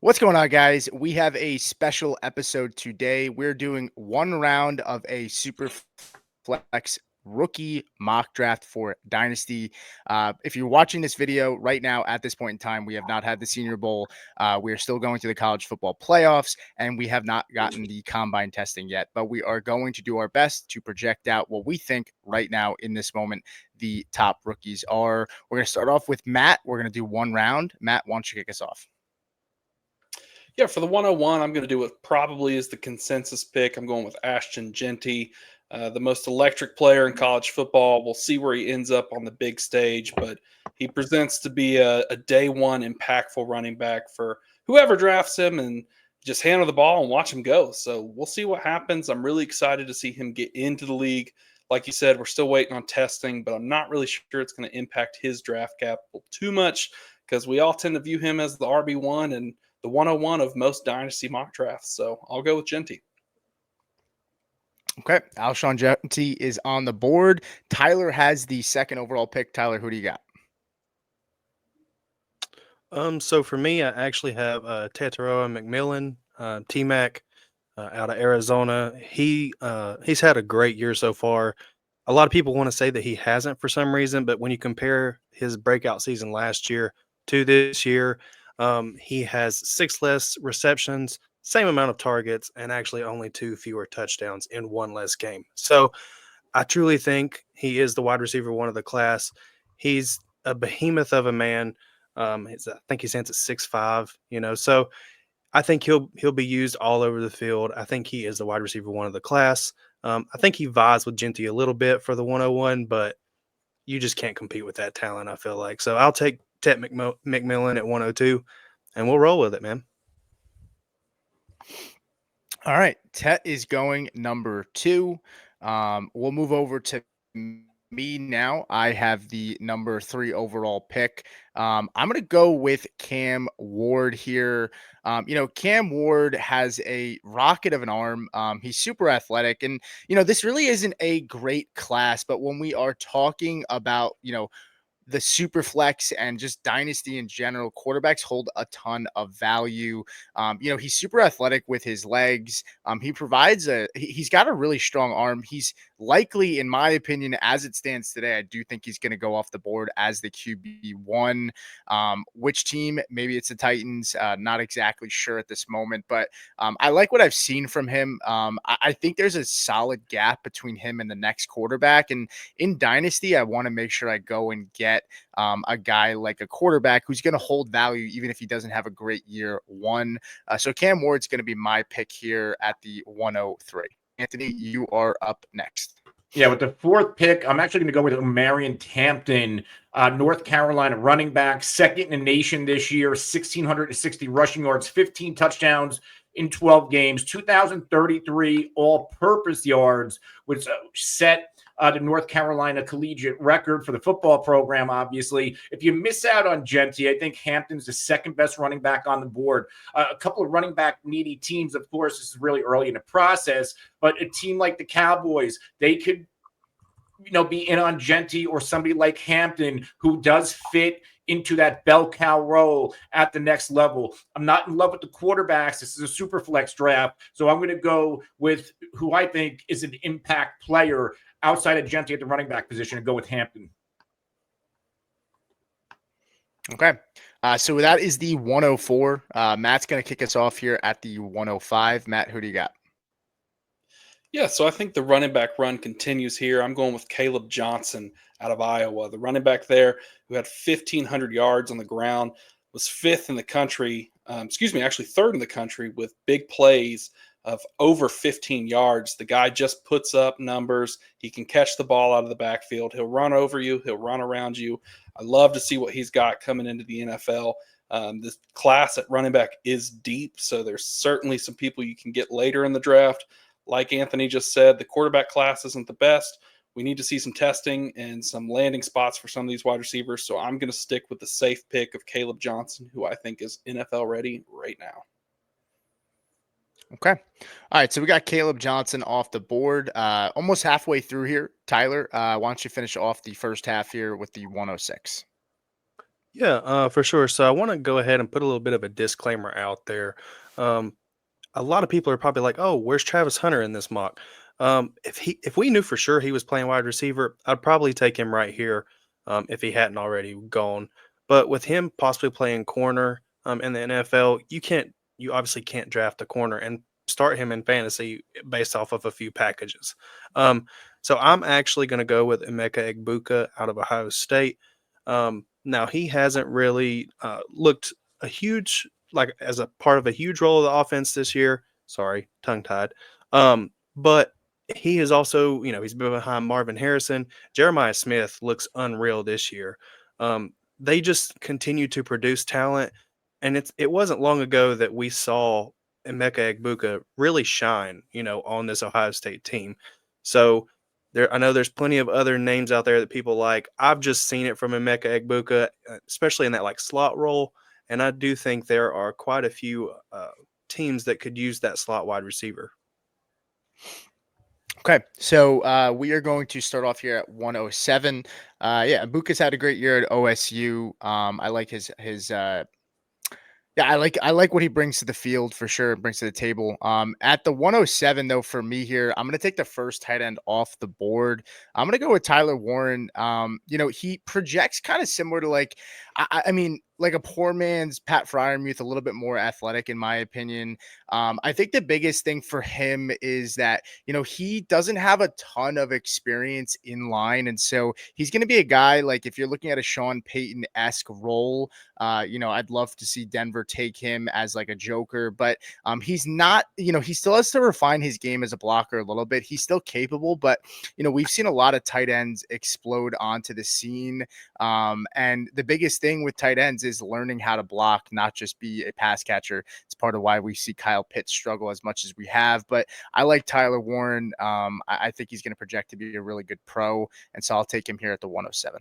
What's going on, guys? We have a special episode today. We're doing one round of a Superflex rookie mock draft for Dynasty. If you're watching this video right now at this point in time, we have not had the Senior Bowl. We are still going through the college football playoffs, and we have not gotten the combine testing yet. But we are going to do our best to project out what we think right now in this moment the top rookies are. We're going to start off with Matt. We're going to do one round. Matt, why don't you kick us off? Yeah, for the 101, I'm going to do what probably is the consensus pick. I'm going with Ashton Genty, the most electric player in college football. We'll see where he ends up on the big stage, but he presents to be a day one impactful running back for whoever drafts him, and just handle the ball and watch him go. So we'll see what happens. I'm really excited to see him get into the league. Like you said, we're still waiting on testing, but I'm not really sure it's going to impact his draft capital too much because we all tend to view him as the RB1 and the 101 of most dynasty mock drafts. So I'll go with Genty. Okay. Alshon Genty is on the board. Tyler has the second overall pick. Tyler, who do you got? So for me, I actually have Tataroa McMillan, T-Mac out of Arizona. He's had a great year so far. A lot of people want to say that he hasn't for some reason, but when you compare his breakout season last year to this year, he has 6 less receptions, same amount of targets, and actually only 2 fewer touchdowns in 1 less game. So I truly think he is the wide receiver one of the class. He's a behemoth of a man. I think he stands at 6'5", so I think he'll be used all over the field. I think he is the wide receiver one of the class. I think he vies with Genty a little bit for the 101, but you just can't compete with that talent, I feel like. So I'll take Tet McMillan at 102, and we'll roll with it, man. All right. Tet is going number 2. We'll move over to me now. I have the number 3 overall pick. I'm going to go with Cam Ward here. Cam Ward has a rocket of an arm. He's super athletic. And, this really isn't a great class. But when we are talking about, the Superflex and just dynasty in general, quarterbacks hold a ton of value. He's super athletic with his legs. He's got a really strong arm. He's likely, in my opinion, as it stands today, I do think he's going to go off the board as the QB1. Which team? Maybe it's the Titans. Not exactly sure at this moment, but I like what I've seen from him. I think there's a solid gap between him and the next quarterback. And in dynasty, I want to make sure I go and get a guy like a quarterback who's going to hold value even if he doesn't have a great year one. So Cam Ward's going to be my pick here at the 103. Anthony, you are up next. Yeah, with the 4th pick, I'm actually going to go with Marion Hampton, North Carolina running back, second in the nation this year, 1,660 rushing yards, 15 touchdowns in 12 games, 2,033 all-purpose yards, which set the North Carolina collegiate record for the football program, obviously. If you miss out on Genty, I think Hampton's the second best running back on the board. A couple of running back needy teams, of course, this is really early in the process, but a team like the Cowboys, they could be in on Genty or somebody like Hampton who does fit into that bell cow role at the next level. I'm not in love with the quarterbacks. This is a super flex draft. So I'm going to go with who I think is an impact player outside of Genty at the running back position and go with Hampton. Okay. So that is the 104. Matt's going to kick us off here at the 105. Matt, who do you got? Yeah, so I think the running back run continues here. I'm going with Caleb Johnson out of Iowa, the running back there who had 1,500 yards on the ground, was 5th in the country, actually 3rd in the country with big plays of over 15 yards. The guy just puts up numbers. He can catch the ball out of the backfield. He'll run over you. He'll run around you. I love to see what he's got coming into the NFL. This class at running back is deep, so there's certainly some people you can get later in the draft. Like Anthony just said, the quarterback class isn't the best. We need to see some testing and some landing spots for some of these wide receivers. So I'm going to stick with the safe pick of Caleb Johnson, who I think is NFL ready right now. Okay. All right. So we got Caleb Johnson off the board, almost halfway through here. Tyler, why don't you finish off the first half here with the 106? Yeah, for sure. So I want to go ahead and put a little bit of a disclaimer out there. Um, a lot of people are probably like, "Oh, where's Travis Hunter in this mock?" If we knew for sure he was playing wide receiver, I'd probably take him right here if he hadn't already gone. But with him possibly playing corner in the NFL, you obviously can't draft a corner and start him in fantasy based off of a few packages. Um, so I'm actually going to go with Emeka Egbuka out of Ohio State. Now he hasn't really looked a huge like as a part of a huge role of the offense this year. Sorry, tongue tied. But he is also, he's been behind Marvin Harrison. Jeremiah Smith looks unreal this year. They just continue to produce talent, and it wasn't long ago that we saw Emeka Egbuka really shine, on this Ohio State team. So I know there's plenty of other names out there that people like. I've just seen it from Emeka Egbuka, especially in that like slot role. And I do think there are quite a few teams that could use that slot wide receiver. Okay, so we are going to start off here at 107. Yeah, Ibuka's had a great year at OSU. I like his yeah, I like what he brings to the field for sure, brings to the table. At the 107 though, for me here, I'm gonna take the first tight end off the board. I'm gonna go with Tyler Warren. He projects kind of similar to like, I mean, like a poor man's Pat Fryermuth, a little bit more athletic in my opinion. I think the biggest thing for him is that he doesn't have a ton of experience in line, and so he's gonna be a guy like if you're looking at a Sean Payton-esque role. I'd love to see Denver take him as like a joker, but he's not, he still has to refine his game as a blocker a little bit. He's still capable, but we've seen a lot of tight ends explode onto the scene. And the biggest thing with tight ends is learning how to block, not just be a pass catcher. It's part of why we see Kyle Pitts struggle as much as we have. But I like Tyler Warren. I think he's going to project to be a really good pro, and so I'll take him here at the 107.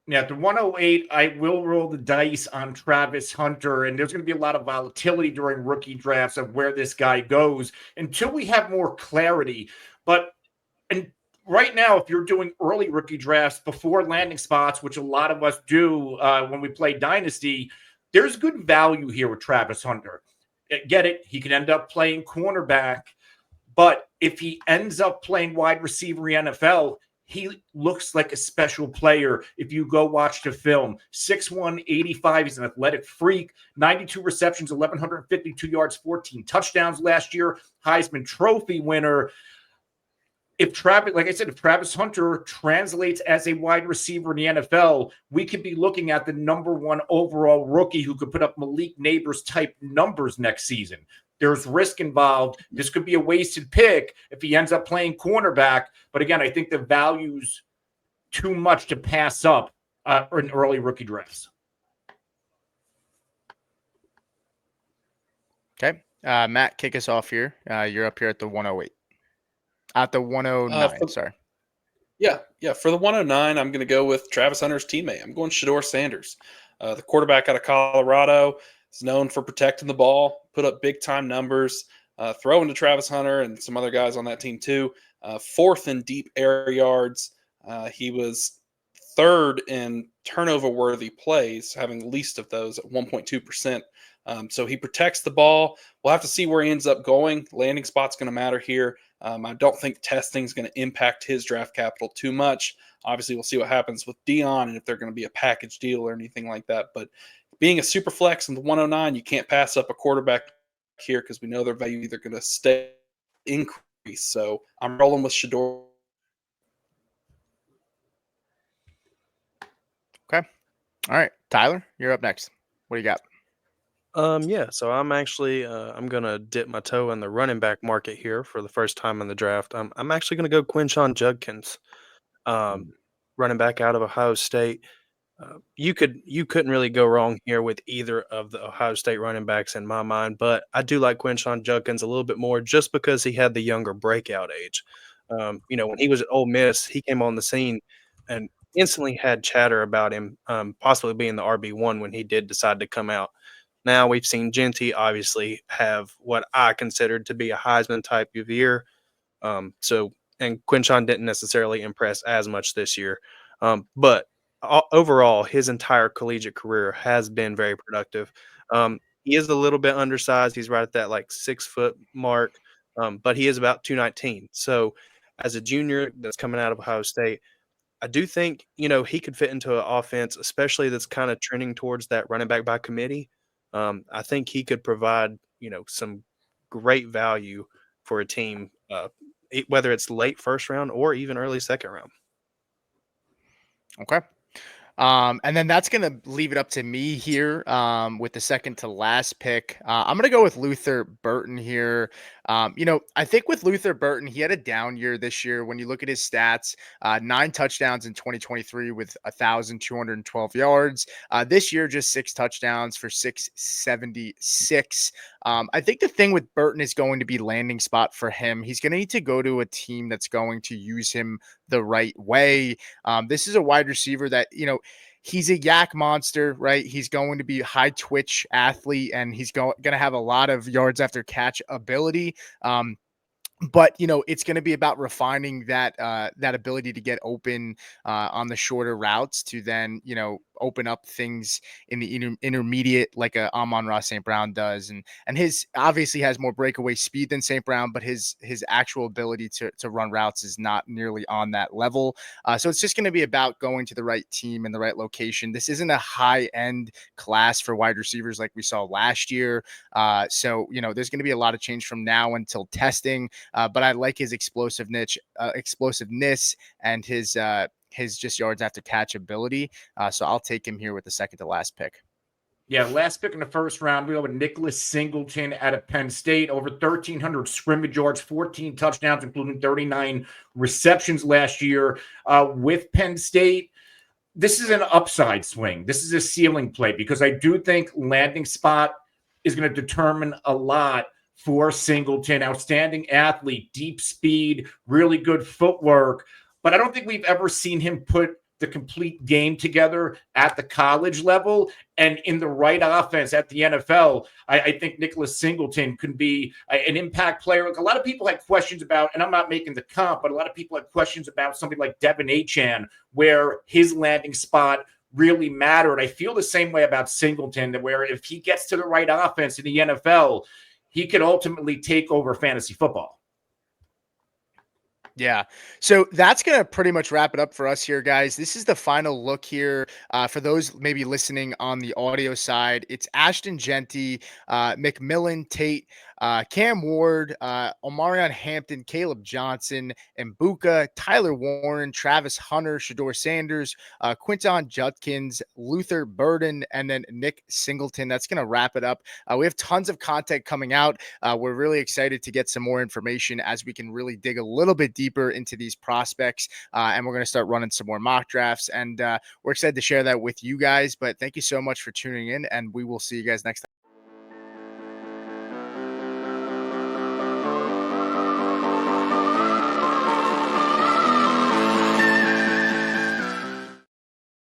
Yeah, at the 108, I will roll the dice on Travis Hunter, and there's going to be a lot of volatility during rookie drafts of where this guy goes until we have more clarity. And right now, if you're doing early rookie drafts before landing spots, which a lot of us do when we play Dynasty, there's good value here with Travis Hunter. Get it? He could end up playing cornerback, but if he ends up playing wide receiver in NFL, he looks like a special player. If you go watch the film, 6'1", 85, he's an athletic freak, 92 receptions, 1,152 yards, 14 touchdowns last year, Heisman Trophy winner. If Travis Hunter translates as a wide receiver in the NFL, we could be looking at the number one overall rookie who could put up Malik Neighbors type numbers next season. There's risk involved. This could be a wasted pick if he ends up playing cornerback. But again, I think the value's too much to pass up in early rookie drafts. Okay. Matt, kick us off here. You're up here at the 108. At the 109, sorry. Yeah. For the 109, I'm going to go with Travis Hunter's teammate. I'm going Shedeur Sanders, the quarterback out of Colorado. Is known for protecting the ball, put up big-time numbers, throwing to Travis Hunter and some other guys on that team too. Fourth in deep air yards. He was third in turnover-worthy plays, having the least of those at 1.2%. So he protects the ball. We'll have to see where he ends up going. Landing spot's going to matter here. I don't think testing is going to impact his draft capital too much. Obviously, we'll see what happens with Dion and if they're going to be a package deal or anything like that. But being a super flex in the 109, you can't pass up a quarterback here because we know their value either going to stay increase. So I'm rolling with Shedeur. Okay. All right. Tyler, you're up next. What do you got? So I'm actually I'm gonna dip my toe in the running back market here for the first time in the draft. I'm actually gonna go Quinshon Judkins, running back out of Ohio State. You couldn't really go wrong here with either of the Ohio State running backs in my mind, but I do like Quinshon Judkins a little bit more just because he had the younger breakout age. When he was at Ole Miss, he came on the scene and instantly had chatter about him possibly being the RB1 when he did decide to come out. Now we've seen Genty obviously have what I considered to be a Heisman type of year. And Quinshon didn't necessarily impress as much this year. But overall, his entire collegiate career has been very productive. He is a little bit undersized. He's right at that like 6 foot mark, but he is about 219. So, as a junior that's coming out of Ohio State, I do think he could fit into an offense, especially that's kind of trending towards that running back by committee. I think he could provide some great value for a team, whether it's late first round or even early second round. Okay. And then that's going to leave it up to me here with the second to last pick. I'm going to go with Luther Burton here. I think with Luther Burton, he had a down year this year. When you look at his stats, 9 touchdowns in 2023 with 1,212 yards. This year, just 6 touchdowns for 676. I think the thing with Burton is going to be landing spot for him. He's going to need to go to a team that's going to use him the right way. This is a wide receiver that, he's a yak monster, right? He's going to be a high twitch athlete, and he's going to have a lot of yards after catch ability. But it's going to be about refining that ability to get open on the shorter routes to then open up things in the intermediate, like a Amon-Ra St. Brown does, and his obviously has more breakaway speed than St. Brown, but his actual ability to run routes is not nearly on that level. So it's just going to be about going to the right team in the right location. This isn't a high end class for wide receivers like we saw last year. So there's going to be a lot of change from now until testing. But I like his explosiveness and his just yards after catch ability. So I'll take him here with the second to last pick. Yeah, last pick in the first round, we go with Nicholas Singleton out of Penn State. Over 1,300 scrimmage yards, 14 touchdowns, including 39 receptions last year with Penn State. This is an upside swing. This is a ceiling play because I do think landing spot is going to determine a lot for Singleton. Outstanding athlete, deep speed, really good footwork. But I don't think we've ever seen him put the complete game together at the college level and in the right offense at the NFL. I think Nicholas Singleton can be an impact player. Like a lot of people had questions about, and I'm not making the comp, but a lot of people had questions about something like Devin Achane, where his landing spot really mattered. I feel the same way about Singleton, where if he gets to the right offense in the NFL, he could ultimately take over fantasy football. Yeah. So that's going to pretty much wrap it up for us here, guys. This is the final look here. For those maybe listening on the audio side, it's Ashton Genty, McMillan, Tate, Cam Ward, Omarion Hampton, Caleb Johnson, Mbuka, Tyler Warren, Travis Hunter, Shador Sanders, Quinton Judkins, Luther Burden, and then Nick Singleton. That's going to wrap it up. We have tons of content coming out. We're really excited to get some more information as we can really dig a little bit deeper into these prospects. And we're going to start running some more mock drafts. And we're excited to share that with you guys. But thank you so much for tuning in, and we will see you guys next time.